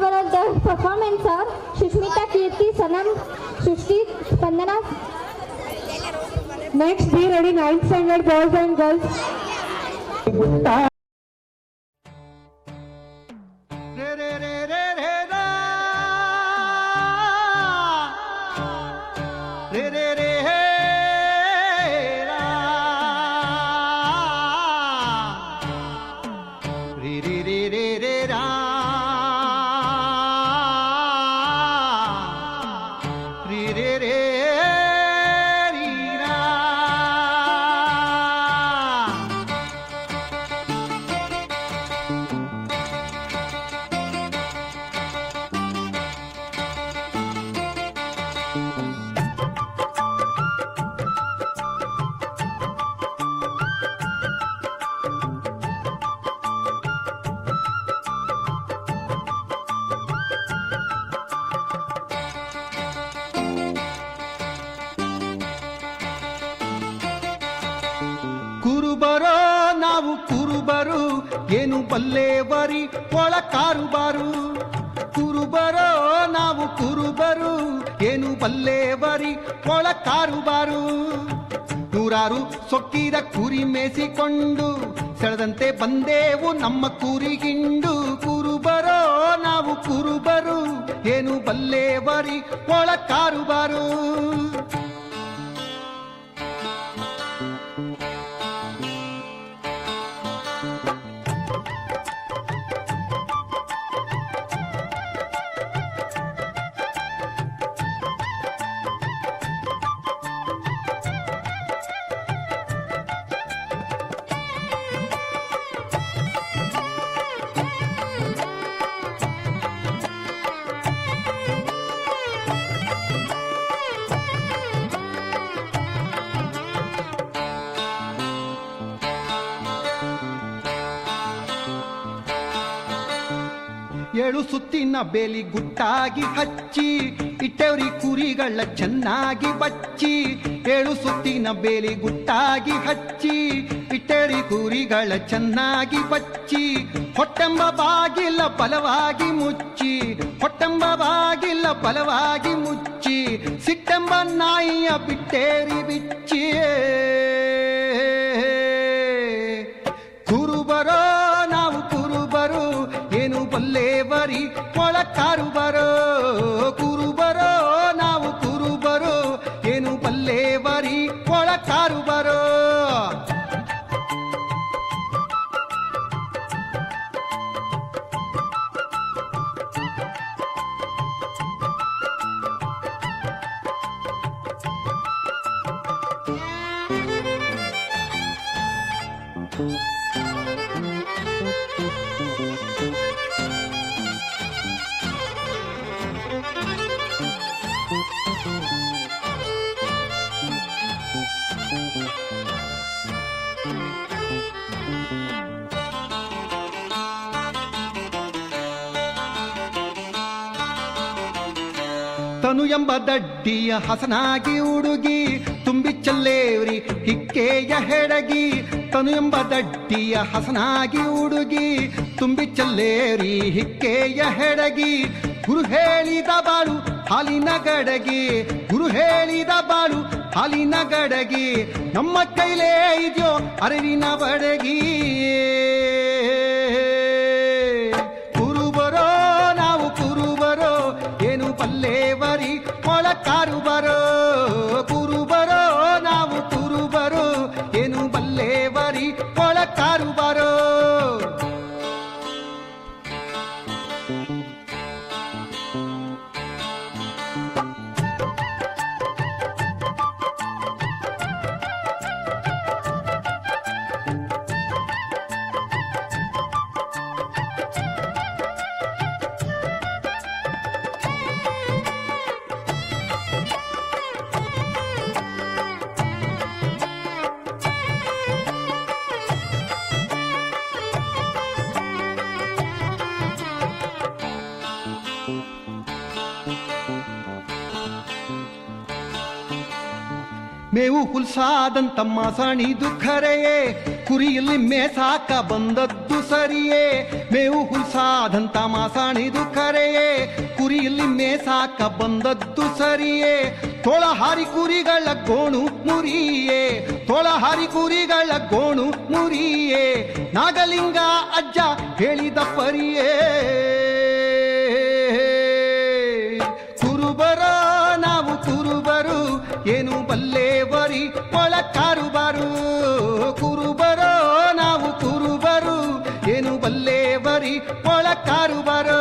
ಬರುವಂತ performance R Sushmita, ಕೀರ್ತಿ, ಸನಮ್, ಸೃಷ್ಟಿ, ಸ್ಪಂದನಾ. Next, be ready 9th standard boys and girls. ಕುರುಬರೋ ನಾವು ಕುರುಬರು ಏನು ಬಲ್ಲೇವರಿ ಒಳ ಕಾರುಬಾರು. ಕುರುಬರೋ ನಾವು ಕುರುಬರು ಏನು ಬಲ್ಲೇವರಿ ಒಳ ಕಾರುಬಾರು. ನೂರಾರು ಸೊಕ್ಕಿದ ಕುರಿ ಮೇಸಿಕೊಂಡು ಸೆಳೆದಂತೆ ಬಂದೇವು ನಮ್ಮ ಕುರಿಗಿಂಡು. ಕುರುಬರೋ ನಾವು ಕುರುಬರು ಏನು ಬಲ್ಲೇವರಿ ಒಳ ಕಾರುಬಾರು. ಏಳು ಸುತ್ತಿನ ಬೇಲಿ ಗುಟ್ಟಾಗಿ ಹಚ್ಚಿ ಇಟ್ಟವ್ರಿ ಕುರಿಗಳ ಚೆನ್ನಾಗಿ ಬಚ್ಚಿ. ಏಳು ಸುತ್ತಿನ ಬೇಲಿ ಗುಟ್ಟಾಗಿ ಹಚ್ಚಿ ಇಟ್ಟವ್ರಿ ಕುರಿಗಳ ಚೆನ್ನಾಗಿ ಬಚ್ಚಿ. ಹೊಟ್ಟೆಂಬ ಬಾಗಿಲ ಬಲವಾಗಿ ಮುಚ್ಚಿ, ಹೊಟ್ಟೆಂಬ ಬಾಗಿಲ ಬಲವಾಗಿ ಮುಚ್ಚಿ. ಸಿಟ್ಟೆಂಬ ನಾಯಿಯ ಬಿಟ್ಟೇರಿ ಬಿಚ್ಚಿ. ಕುರುಬರೋ ನಾವು ಕುರುಬರು ಏನು ಬಲ್ಲೇವರಿ ಒಳ ಕಾರುಬರೋ. ಕುರುಬರೋ ನಾವು ಕುರುಬರು ಏನು ಬಲ್ಲೇವರಿ ಒಳ ಕಾರುಬರೋ. ತನು ಎಂಬ ದಡ್ಡಿಯ ಹಸನಾಗಿ ಹುಡುಗಿ ತುಂಬಿ ಚಲ್ಲೇವ್ರಿ ಹಿಕ್ಕೆಯ ಹೆಡಗಿ. ತನು ಎಂಬ ದಡ್ಡಿಯ ಹಸನಾಗಿ ಹುಡುಗಿ ತುಂಬಿ ಚಲ್ಲೇವ್ರಿ ಹಿಕ್ಕೆಯ ಹೆಡಗಿ. ಗುರು ಹೇಳಿದ ಬಾಳು ಹಾಲಿನ ಗಡಗಿ, ಗುರು ಹೇಳಿದ ಬಾಳು ಹಾಲಿನ ಗಡಗಿ. ನಮ್ಮ ಕೈಲೇ ಇದೆಯೋ ಅರಿವಿನ ಬಡಗಿ. ಕುರುಬರೋ ನಾವು ಕುರುಬರೋ ಏನು ಬಲ್ಲೇವರಿ ಒಳ ಕಾರುಬರೋ. ಕುರುಬರೋ ನಾವು ಕುರುಬರೋ ಏನು ಬಲ್ಲೇವರಿ ಒಳ ಕಾರುಬರೋ. ಮೇವು ಹುಲ್ಸಾದಂತ ಮಾಸಣಿದು ಖರೆಯೇ, ಕುರಿಯಲ್ಲಿ ಮೇಸಾಕ ಬಂದದ್ದು ಸರಿಯೇ. ಮೇವು ಹುಲ್ಸಾದಂತ ಮಾಸಣಿದು ಖರೆಯೇ, ಇಲ್ಲಿ ಮೇಸಾಕ ಬಂದದ್ದು ಸರಿಯೇ ತೋಳಹಾರಿ ಕುರಿಗಳ ಗೋಣು ಮುರಿಯೇ ತೋಳಹಾರಿ ಕುರಿಗಳ ಗೋಣು ಮುರಿಯೇ ನಾಗಲಿಂಗ ಅಜ್ಜ ಹೇಳಿದ ಪರಿಯೇ ಕುರುಬರೋ ನಾವು ಕುರುಬರು ಏನು ಬಲ್ಲೇವರಿ ಒಳ ಕಾರುಬಾರು ಕುರುಬರೋ ನಾವು ಕುರುಬರು ಏನು ಬಲ್ಲೇವರಿ ಒಳ ಕಾರುಬಾರು